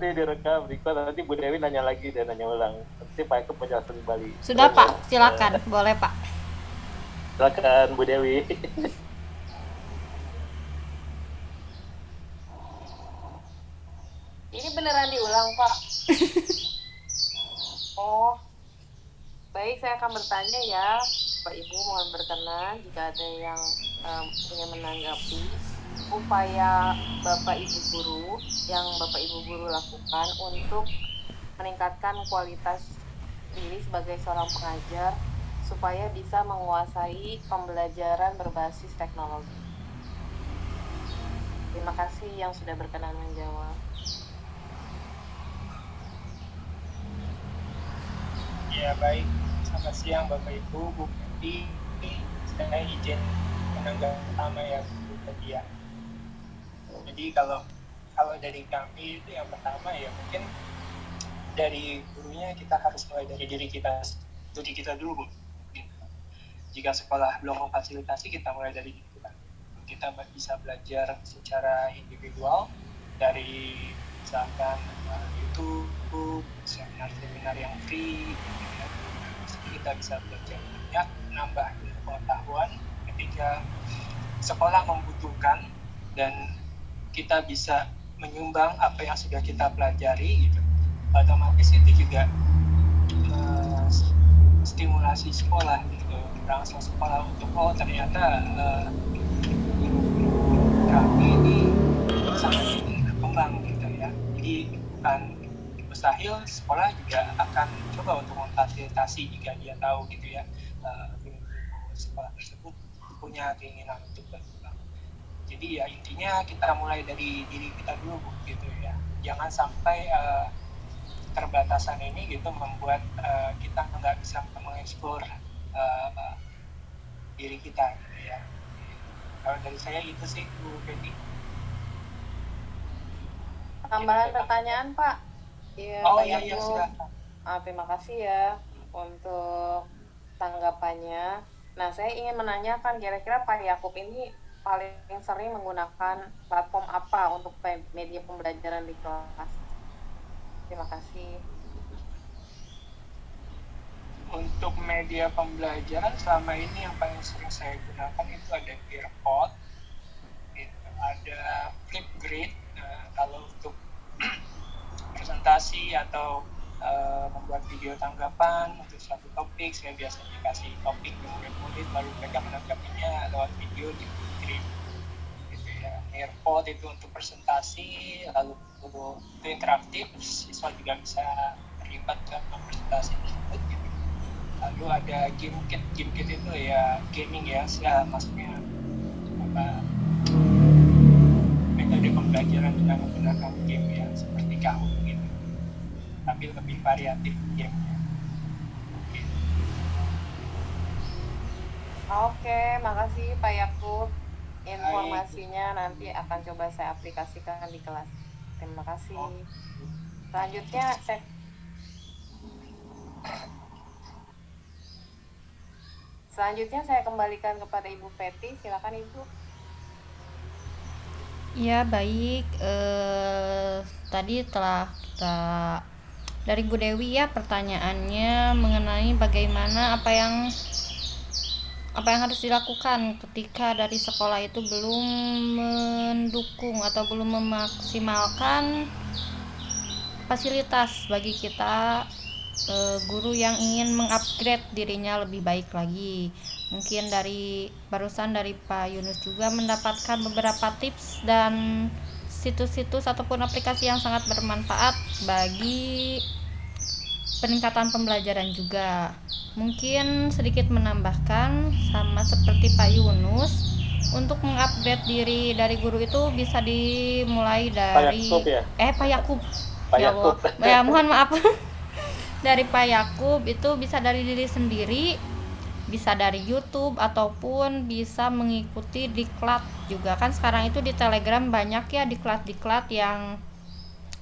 direkam, record, nanti Bu Dewi nanya lagi dan nanya ulang. Nanti Pak Yakub menjelaskan kembali. Sudah Pak, silakan, boleh Pak. Silakan Bu Dewi. Ini beneran diulang Pak? Oh, baik, saya akan bertanya ya, Bapak Ibu, mohon berkenan jika ada yang ingin menanggapi upaya Bapak Ibu guru yang Bapak Ibu guru lakukan untuk meningkatkan kualitas diri sebagai seorang pengajar supaya bisa menguasai pembelajaran berbasis teknologi. Terima kasih yang sudah berkenan menjawab. Ya baik, selamat siang Bapak Ibu, Bu Peti. Saya izin menanggapi pertama ya Bu Peti ya. Jadi kalau dari kami itu yang pertama ya mungkin dari gurunya kita harus mulai dari diri kita dulu Bu. Jika sekolah belum memfasilitasi, kita mulai dari diri kita. Kita bisa belajar secara individual dari misalkan YouTube, seminar yang free. Kita bisa belajar banyak, menambah pengetahuan ketika sekolah membutuhkan, dan kita bisa menyumbang apa yang sudah kita pelajari gitu. Otomatis itu juga stimulasi sekolah gitu, merangsang sekolah untuk ternyata guru kami ini sangat ingin berkembang gitu ya. Jadi bukan mustahil sekolah juga akan coba untuk memfasilitasi jika dia tahu gitu ya sekolah tersebut punya keinginan untuk berkembang. Jadi ya intinya kita mulai dari diri kita dulu gitu ya. Jangan sampai keterbatasan ini gitu membuat kita nggak bisa mengeksplor diri kita gitu ya. Kalau dari saya itu sih Bu Fedi. Tambahan pertanyaan Pak. Ya, Pak Yakub. Terima kasih ya untuk tanggapannya. Nah, saya ingin menanyakan kira-kira Pak Yakub ini paling sering menggunakan platform apa untuk media pembelajaran di kelas? Terima kasih. Untuk media pembelajaran selama ini yang paling sering saya gunakan itu ada Earpod, ada Flipgrid. Kalau untuk presentasi atau membuat video tanggapan untuk suatu topik, saya biasanya kasih topik yang murid lalu mereka menanggapinya lewat video di Flipgrid gitu ya. Earpod itu untuk presentasi, lalu itu interaktif, siswa juga bisa terlibat dalam presentasi tersebut gitu. Lalu ada GameKit itu ya gaming ya, maksudnya metode pembelajaran dengan menggunakan game ya seperti Kahoot gitu, tapi lebih variatif gamenya. Oke, makasih Pak Yakub. Informasinya nanti akan coba saya aplikasikan di kelas. Terima kasih. Selanjutnya saya kembalikan kepada Ibu Peti. Silakan Ibu. Ya baik, tadi telah kita dari Bu Dewi ya pertanyaannya mengenai bagaimana apa yang harus dilakukan ketika dari sekolah itu belum mendukung atau belum memaksimalkan fasilitas bagi kita guru yang ingin mengupgrade dirinya lebih baik lagi. Mungkin barusan dari Pak Yunus juga mendapatkan beberapa tips dan situs-situs ataupun aplikasi yang sangat bermanfaat bagi peningkatan pembelajaran juga. Mungkin sedikit menambahkan sama seperti Pak Yunus, untuk mengupgrade diri dari guru itu bisa dimulai dari Pak Yakub. Ya Allah. Ya, mohon maaf. Dari Pak Yakub itu bisa dari diri sendiri, bisa dari YouTube ataupun bisa mengikuti diklat juga. Kan sekarang itu di Telegram banyak ya diklat yang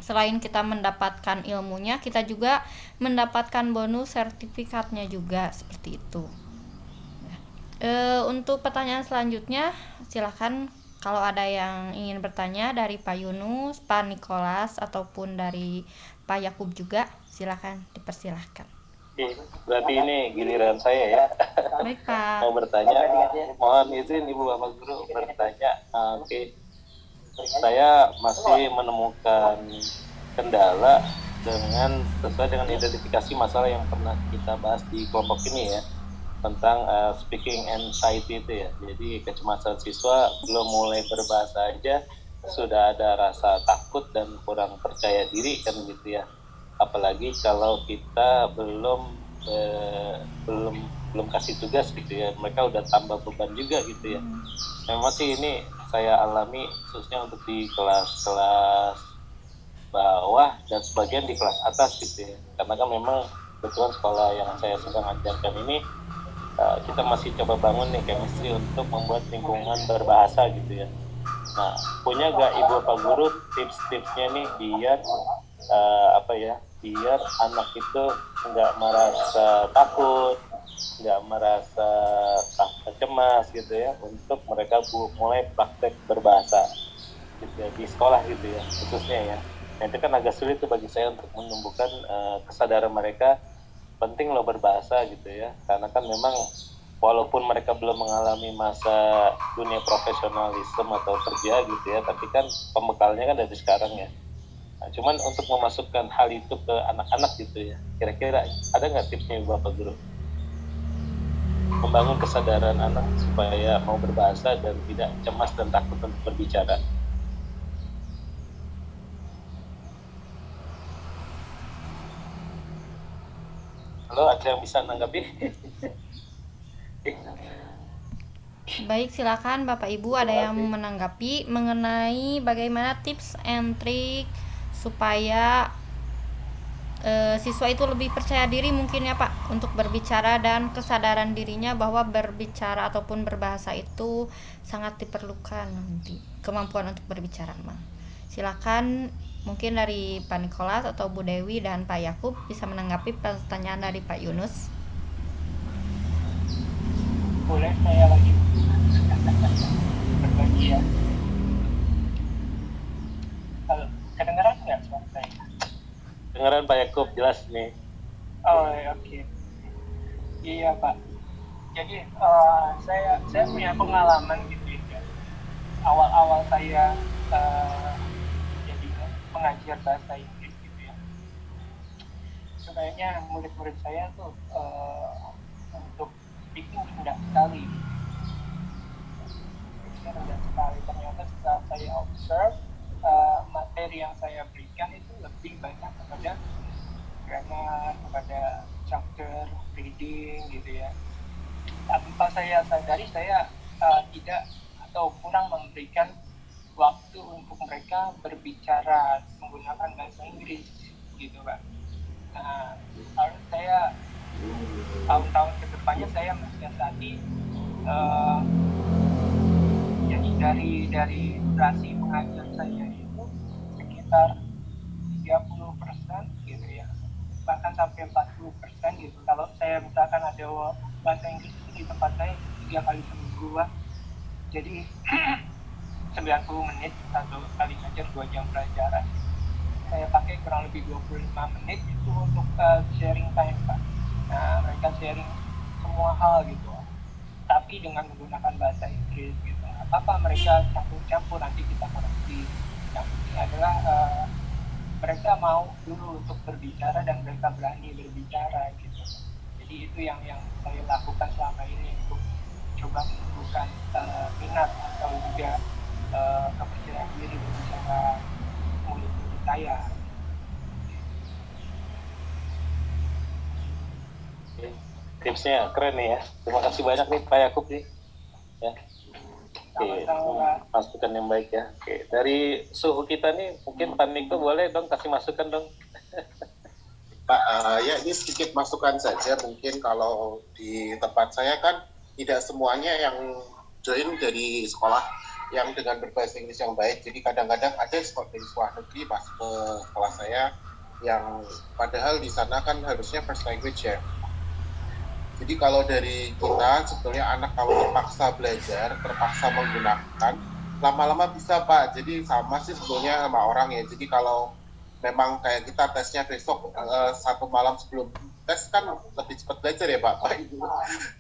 selain kita mendapatkan ilmunya, kita juga mendapatkan bonus sertifikatnya juga seperti itu. Untuk pertanyaan selanjutnya, silakan Kalau ada yang ingin bertanya dari Pak Yunus, Pak Nikolas, ataupun dari Pak Yakub juga, silakan dipersilahkan. Oke, berarti ini giliran saya ya. Baik Pak. Mau bertanya, mohon izin Ibu Bapak Guru bertanya. Oke, saya masih menemukan kendala sesuai dengan identifikasi masalah yang pernah kita bahas di kelompok ini ya, tentang speaking anxiety itu ya. Jadi kecemasan siswa belum mulai berbahasa aja sudah ada rasa takut dan kurang percaya diri kan gitu ya. Apalagi kalau kita belum kasih tugas gitu ya, mereka udah tambah beban juga gitu ya. Memang sih ini saya alami khususnya untuk di kelas-kelas bawah dan sebagian di kelas atas gitu ya. Karena kan memang kebetulan sekolah yang saya sedang ajarkan ini kita masih coba bangun nih chemistry untuk membuat lingkungan berbahasa gitu ya. Nah, punya gak Ibu Pak Guru tips-tipsnya nih biar biar anak itu nggak merasa takut, nggak merasa cemas gitu ya, untuk mereka mulai praktek berbahasa gitu ya, di sekolah gitu ya khususnya ya. Nah, itu kan agak sulit tuh bagi saya untuk menumbuhkan kesadaran mereka penting loh berbahasa gitu ya, karena kan memang walaupun mereka belum mengalami masa dunia profesionalisme atau kerja gitu ya, tapi kan pembekalnya kan dari sekarang ya. Nah, cuman untuk memasukkan hal itu ke anak-anak gitu ya, kira-kira ada nggak tipsnya Bapak Guru? Membangun kesadaran anak supaya mau berbahasa dan tidak cemas dan takut untuk berbicara. Halo, ada yang bisa menanggapi? Baik, silakan Bapak Ibu ada yang menanggapi mengenai bagaimana tips and trik supaya siswa itu lebih percaya diri mungkin ya Pak untuk berbicara, dan kesadaran dirinya bahwa berbicara ataupun berbahasa itu sangat diperlukan nanti, kemampuan untuk berbicara mah. Silakan mungkin dari Pak Nikolas atau Bu Dewi dan Pak Yakub bisa menanggapi pertanyaan dari Pak Yunus. Boleh saya lagi berbagi ya. Halo, kedengeran nggak suara saya? Dengaran Pak Yakub jelas nih. Oh oke. Iya Pak. Jadi saya punya pengalaman gitu ya. Awal-awal saya jadi pengajar bahasa Inggris gitu ya. Sebenarnya murid-murid saya tuh untuk speaking rendah sekali. Rendah sekali. Ternyata setelah saya observe materi yang saya berikan itu lebih banyak kepada grammar, kepada chapter reading gitu ya. Tanpa saya sadari saya tidak atau kurang memberikan waktu untuk mereka berbicara menggunakan bahasa Inggris gitu Pak. Nah, harus saya tahun-tahun kedepannya saya mensiasati jadi dari durasi pengajar saya itu sekitar 30% gitu ya, bahkan sampai 40% gitu. Kalau saya misalkan ada bahasa Inggris di tempat saya 3 kali seminggu lah, jadi 90 menit satu kali ngajar 2 jam pelajaran. Saya pakai kurang lebih 25 menit itu untuk sharing time Pak. Nah, mereka sharing semua hal gitu, tapi dengan menggunakan bahasa Inggris gitu. Apa mereka campur-campur, nanti kita koreksi. Yang penting adalah mereka mau dulu untuk berbicara dan mereka berani berbicara gitu. Jadi itu yang saya lakukan selama ini untuk coba menumbuhkan minat atau juga kepercayaan diri berbicara murid-murid saya. Tipsnya keren nih ya. Terima kasih banyak nih Pak Yakub nih. Ya. Oke, masukan yang baik ya. Oke, dari suhu kita nih mungkin Pak Niko boleh dong kasih masukan dong. Pak, ya ini sedikit masukan saja. Mungkin kalau di tempat saya kan tidak semuanya yang join dari sekolah yang dengan berbahasa Inggris yang baik. Jadi kadang-kadang ada dari sekolah negeri masuk ke sekolah saya yang padahal di sana kan harusnya first language ya. Jadi kalau dari kita sebetulnya anak kalau terpaksa belajar, terpaksa menggunakan, lama-lama bisa Pak. Jadi sama sih sebetulnya sama orang ya. Jadi kalau memang kayak kita tesnya besok 1 malam sebelum tes kan lebih cepat belajar ya Pak.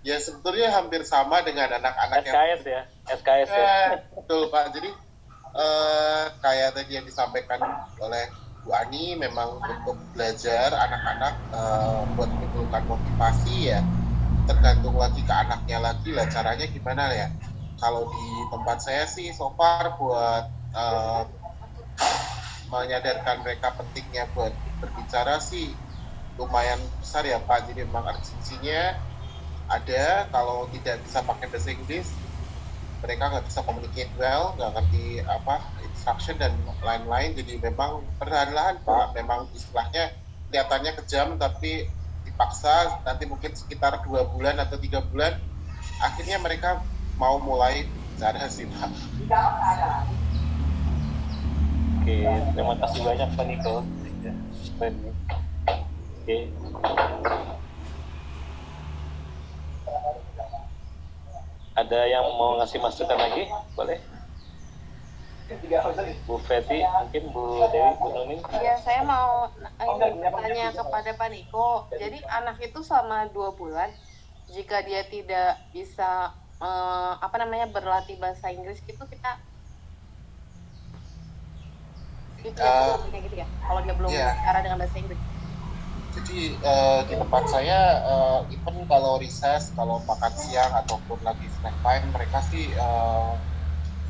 Ya sebetulnya hampir sama dengan anak-anak yang SKS ya, SKS ya. betul Pak. Jadi kayak tadi yang disampaikan oleh Bu Ani, memang untuk belajar anak-anak buat menimbulkan motivasi ya tergantung lagi ke anaknya lagi lah caranya gimana ya. Kalau di tempat saya sih so far buat menyadarkan mereka pentingnya buat berbicara sih lumayan besar ya Pak. Jadi memang urgensinya ada. Kalau tidak bisa pakai bahasa Inggris, mereka nggak bisa communicate well, nggak ngerti apa instruction dan lain-lain. Jadi memang perlahan-lahan Pak, memang istilahnya kelihatannya kejam tapi dipaksa nanti mungkin sekitar 2 bulan atau 3 bulan akhirnya mereka mau mulai bicara sih Pak. Oke, terima kasih banyak Pak Niko. Oke. Ada yang mau ngasih masukan lagi? Boleh? Bu Feti, mungkin Bu Dewi, Bu Nuning. Iya, saya mau tanya kepada Pak Niko. Jadi anak itu selama 2 bulan, jika dia tidak bisa berlatih bahasa Inggris itu kita gitu ya. Kalau dia belum bicara dengan bahasa Inggris. Jadi di tempat saya even kalau recess, kalau makan siang ataupun lagi snack time, mereka sih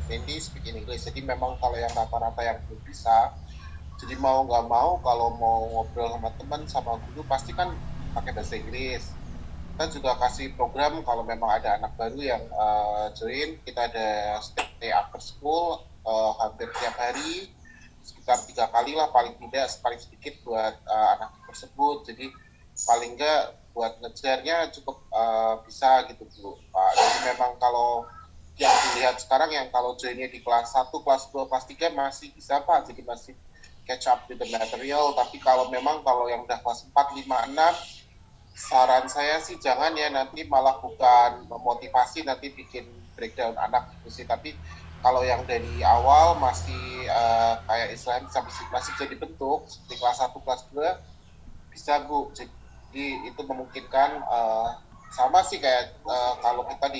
mainly speak in English. Jadi memang kalau yang rata-rata yang belum bisa, jadi mau nggak mau kalau mau ngobrol sama teman sama guru pasti kan pakai bahasa Inggris. Kita juga kasih program kalau memang ada anak baru yang join, kita ada stay after school hampir tiap hari, sekitar 3 kali lah paling tidak, paling sedikit buat anak tersebut. Jadi paling nggak buat ngejarnya cukup bisa gitu Bu Pak. Jadi memang kalau yang dilihat sekarang yang kalau joinnya di kelas 1, kelas 2, kelas 3 masih bisa Pak, jadi masih catch up with the material. Tapi kalau memang kalau yang udah kelas 4, 5, 6, saran saya sih jangan ya, nanti malah bukan memotivasi, nanti bikin breakdown anak gitu sih. Tapi kalau yang dari awal masih kayak istilahnya masih bisa dibentuk seperti kelas 1, kelas 2 bisa Bu. Jadi itu memungkinkan sama sih kayak kalau kita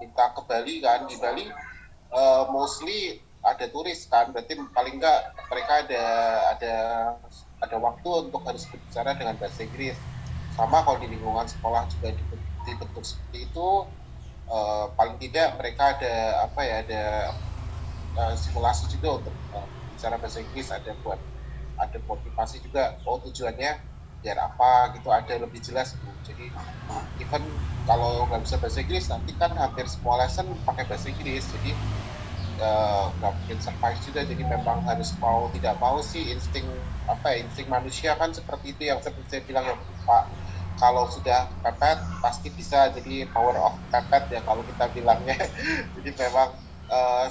minta ke Bali kan, di Bali mostly ada turis kan, berarti paling enggak mereka ada waktu untuk harus berbicara dengan bahasa Inggris. Sama kalau di lingkungan sekolah juga dibentuk seperti itu, paling tidak mereka ada simulasi juga untuk bicara bahasa Inggris, ada motivasi juga, tujuannya biar apa gitu, ada lebih jelas Bu. Jadi even kalau nggak bisa bahasa Inggris nanti kan hampir semua lesson pakai bahasa Inggris, jadi nggak mungkin survive juga. Jadi memang harus mau tidak mau sih insting manusia kan seperti itu, yang seperti saya bilang ya Pak, kalau sudah pepet pasti bisa, jadi power of pepet ya kalau kita bilangnya. Jadi memang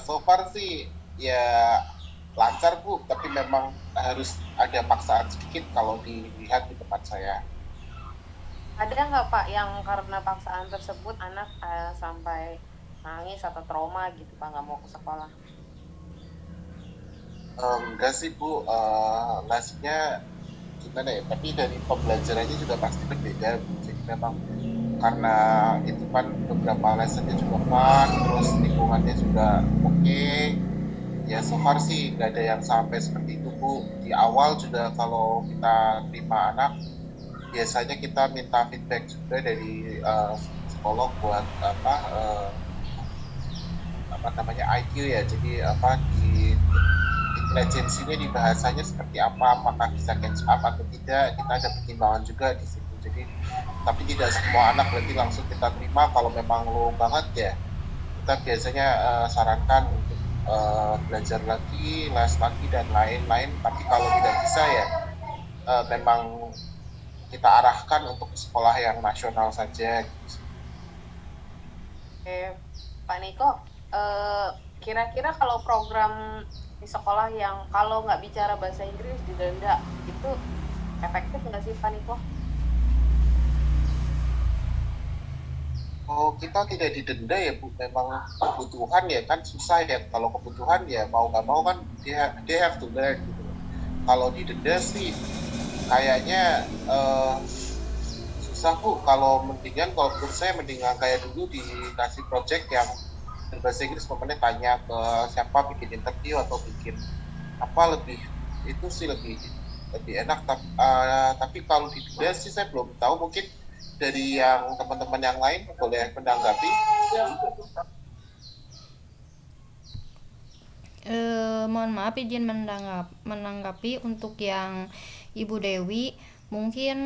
so far sih ya lancar Bu, tapi memang harus ada paksaan sedikit kalau dilihat di tempat saya. Ada nggak Pak yang karena paksaan tersebut anak sampai nangis atau trauma gitu Pak, nggak mau ke sekolah? Enggak sih Bu, lesnya gimana ya, tapi dari pembelajarannya juga pasti berbeda Bu. Jadi memang karena itu kan beberapa lessonnya juga fun, terus lingkungannya juga oke. Ya so far sih nggak ada yang sampai seperti itu Bu. Di awal juga kalau kita terima anak, biasanya kita minta feedback juga dari psikolog buat IQ ya. Jadi di intelijensinya, di bahasanya seperti apa, apakah bisa catch up atau tidak, kita ada pertimbangan juga di situ. Jadi tapi tidak semua anak berarti langsung kita terima. Kalau memang low banget ya kita biasanya sarankan untuk belajar lagi, les lagi dan lain-lain. Tapi kalau tidak bisa ya memang kita arahkan untuk sekolah yang nasional saja gitu. Oke, Pak Niko, kira-kira kalau program di sekolah yang kalau nggak bicara bahasa Inggris didenda, itu efektif nggak sih Pak Niko? Oh, kita tidak didenda ya Bu, memang kebutuhan ya kan susah ya, kalau kebutuhan ya mau nggak mau kan dia have to learn gitu. Kalau didenda sih kayaknya susah Bu, kalau mendingan kalau menurut saya mendingan kayak dulu dikasih project yang berbahasa Inggris, pokoknya tanya ke siapa, bikin interview atau bikin apa, lebih itu sih lebih lebih enak. Tapi kalau didenda sih saya belum tahu, mungkin dari yang teman-teman yang lain boleh menanggapi. Mohon maaf izin menanggapi untuk yang Ibu Dewi. Mungkin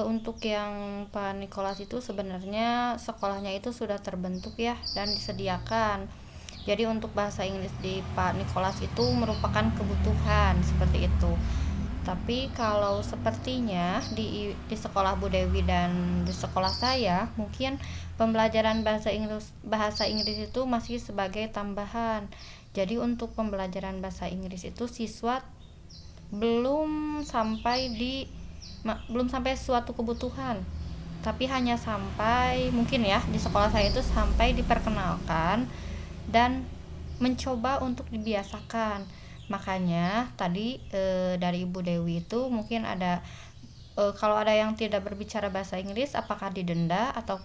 untuk yang Pak Nikolas itu sebenarnya sekolahnya itu sudah terbentuk ya dan disediakan. Jadi untuk bahasa Inggris di Pak Nikolas itu merupakan kebutuhan seperti itu. Tapi kalau sepertinya di sekolah Bu Dewi dan di sekolah saya, mungkin pembelajaran bahasa Inggris itu masih sebagai tambahan. Jadi untuk pembelajaran bahasa Inggris itu siswa belum sampai belum sampai suatu kebutuhan. Tapi hanya sampai mungkin ya di sekolah saya itu sampai diperkenalkan dan mencoba untuk dibiasakan. Makanya tadi dari Ibu Dewi itu mungkin ada kalau ada yang tidak berbicara bahasa Inggris apakah didenda atau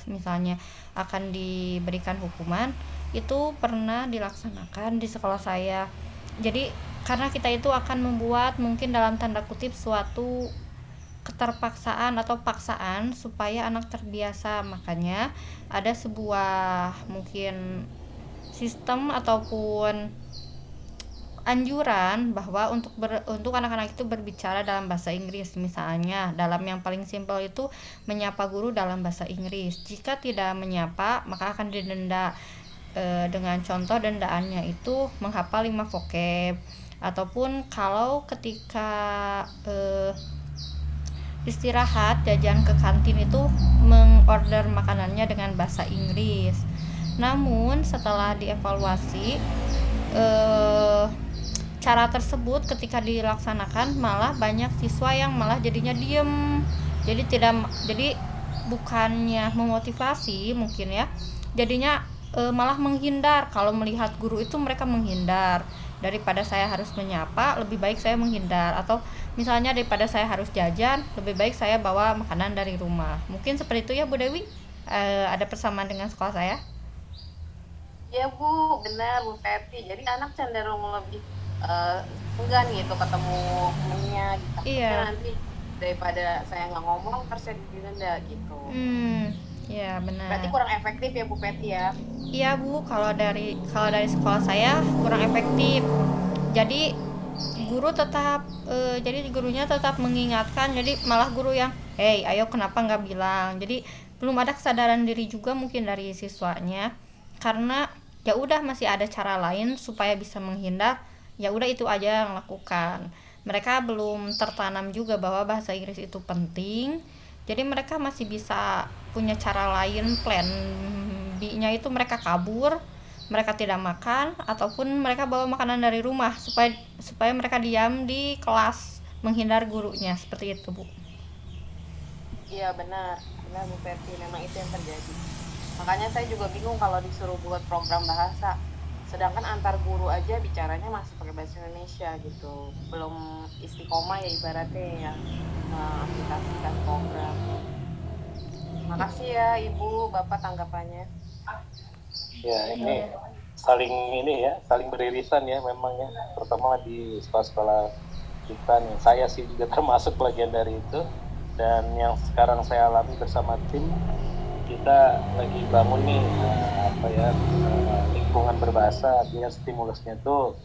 misalnya akan diberikan hukuman, itu pernah dilaksanakan di sekolah saya. Jadi karena kita itu akan membuat mungkin dalam tanda kutip suatu keterpaksaan atau paksaan supaya anak terbiasa, makanya ada sebuah mungkin sistem ataupun anjuran bahwa untuk anak-anak itu berbicara dalam bahasa Inggris. Misalnya dalam yang paling simpel itu menyapa guru dalam bahasa Inggris. Jika tidak menyapa maka akan didenda dengan contoh dendaannya itu menghafal 5 vocab, ataupun kalau ketika istirahat jajan ke kantin itu mengorder makanannya dengan bahasa Inggris. Namun setelah dievaluasi cara tersebut ketika dilaksanakan malah banyak siswa yang malah jadinya diem. Jadi bukannya memotivasi mungkin ya, jadinya malah menghindar. Kalau melihat guru itu mereka menghindar. Daripada saya harus menyapa, lebih baik saya menghindar. Atau misalnya daripada saya harus jajan, lebih baik saya bawa makanan dari rumah. Mungkin seperti itu ya Bu Dewi. Ada persamaan dengan sekolah saya? Ya Bu, benar Bu Fetri. Jadi anak cenderung lebih enggan gitu ketemu temennya gitu. Iya. Nanti daripada saya nggak ngomong terus saya didenda gitu. Ya benar. Berarti kurang efektif ya Bu Peti ya? Iya Bu, kalau dari sekolah saya kurang efektif. Jadi gurunya tetap mengingatkan. Jadi malah guru yang, hey ayo kenapa nggak bilang. Jadi belum ada kesadaran diri juga mungkin dari siswanya. Karena ya udah masih ada cara lain supaya bisa menghindar. Ya udah itu aja yang lakukan. Mereka belum tertanam juga bahwa bahasa Inggris itu penting. Jadi mereka masih bisa punya cara lain, plan B-nya itu mereka kabur, mereka tidak makan, ataupun mereka bawa makanan dari rumah supaya mereka diam di kelas menghindar gurunya, seperti itu Bu. Iya benar Bu Peti, memang itu yang terjadi. Makanya saya juga bingung kalau disuruh buat program bahasa, sedangkan antar guru aja bicaranya masih pakai bahasa Indonesia gitu, belum istiqomah ya ibaratnya ya, aplikasikan program. Makasih ya Ibu, Bapak tanggapannya. Ya ini saling beririsan ya memang ya, terutama di sekolah-sekolah kita nih. Saya sih juga termasuk bagian dari itu, dan yang sekarang saya alami bersama tim, kita lagi bangun nih lingkungan berbahasa, artinya stimulusnya tuh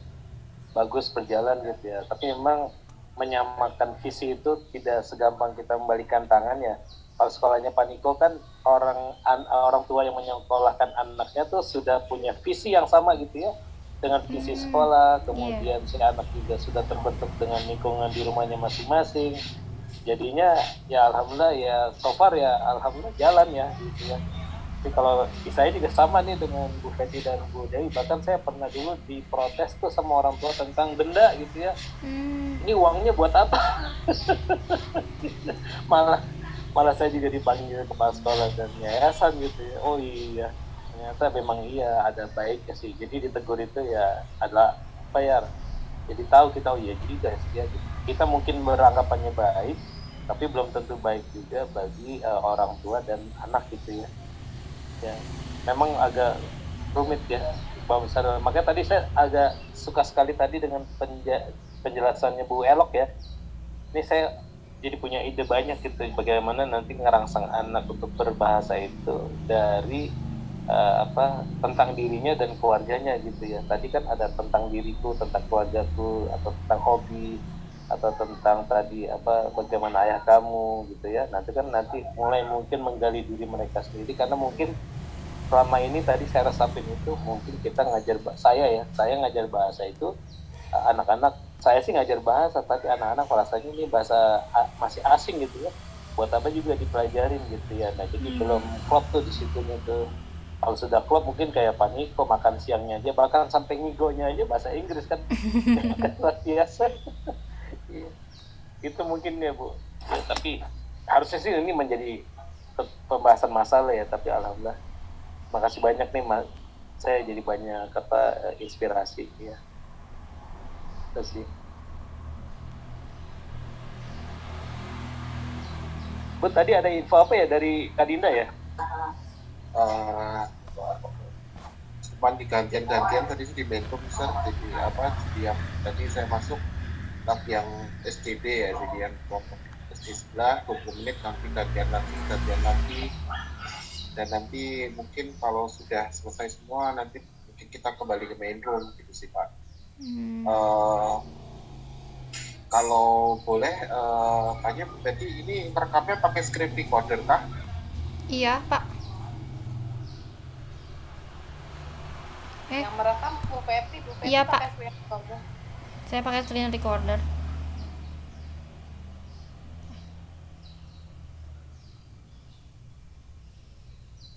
bagus berjalan gitu ya. Tapi memang menyamakan visi itu tidak segampang kita membalikan tangan ya. Kalau sekolahnya Pak Niko kan orang tua yang menyekolahkan anaknya tuh sudah punya visi yang sama gitu ya, dengan visi sekolah. Kemudian si anak juga sudah terbentuk dengan lingkungan di rumahnya masing-masing. Jadinya ya alhamdulillah ya, so far ya alhamdulillah jalan ya gitu ya. Tapi kalau saya juga sama nih dengan Bu Fetri dan Bu Dewi, bahkan saya pernah dulu diprotes tuh sama orang tua tentang denda gitu ya. Ini uangnya buat apa? malah saya juga dipanggil kepala sekolah dan yayasan gitu ya. Oh iya, ternyata memang iya ada baiknya sih. Jadi ditegur itu ya adalah apa ya, jadi tahu kita, oh iya juga sih ya. Kita mungkin beranggapannya baik, tapi belum tentu baik juga bagi orang tua dan anak gitu ya. Ya, memang agak rumit ya Pak Besar. Makanya tadi saya agak suka sekali tadi dengan penjelasannya Bu Elok ya. Ini saya jadi punya ide banyak gitu bagaimana nanti ngerangsang anak untuk berbahasa itu dari tentang dirinya dan keluarganya gitu ya. Tadi kan ada tentang diriku, tentang keluargaku, atau tentang hobi, atau tentang tadi bagaimana ayah kamu gitu ya. Nanti mulai mungkin menggali diri mereka sendiri, karena mungkin selama ini tadi saya resapin itu mungkin kita saya ngajar bahasa itu anak-anak, saya sih ngajar bahasa tapi anak-anak rasanya ini bahasa masih asing gitu ya, buat apa juga dipelajarin gitu ya. Nah jadi belum klop tuh di situnya tuh. Kalau sudah klop mungkin kayak Pak Niko makan siangnya aja, bahkan sampai ngigonya aja bahasa Inggris kan. Luar biasa. Itu mungkin ya Bu ya, tapi harusnya sih ini menjadi pembahasan masalah ya, tapi alhamdulillah makasih banyak nih Mas, saya jadi banyak inspirasi ya. Itu sih Bu, tadi ada info apa ya dari Kak Dinda ya? Cuman di gantian-gantian tadi di Menko besar, jadi yang tadi saya masuk lab yang SDB ya, jadi yang kelompok SD sebelah 20 menit, nanti gantian lagi, dan nanti mungkin kalau sudah selesai semua nanti mungkin kita kembali ke main room gitu sih Pak. Kalau boleh tanya, berarti ini merekamnya pakai script recorder kah? Iya Pak. Yang merekam Bu Peti Iya, Pak. pakai screen recorder. Saya pakai screen recorder.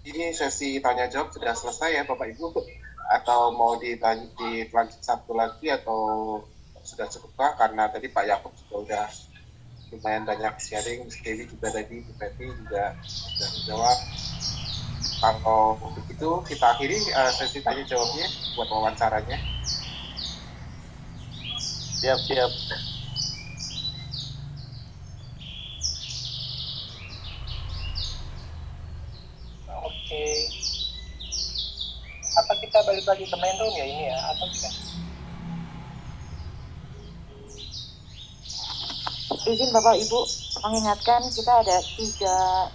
Ini sesi tanya jawab sudah selesai ya Bapak Ibu, atau mau dilanjut satu lagi atau sudah cukupkah? Karena tadi Pak Yakub juga udah lumayan banyak sharing, Mas Dewi juga tadi, Bu Peti juga sudah menjawab. Kalau begitu kita akhiri sesi tanya jawabnya buat wawancaranya. Siap. Oke. Apa kita balik lagi ke main room ya ini ya, atau tidak? Izin Bapak Ibu mengingatkan kita ada 3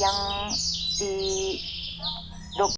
yang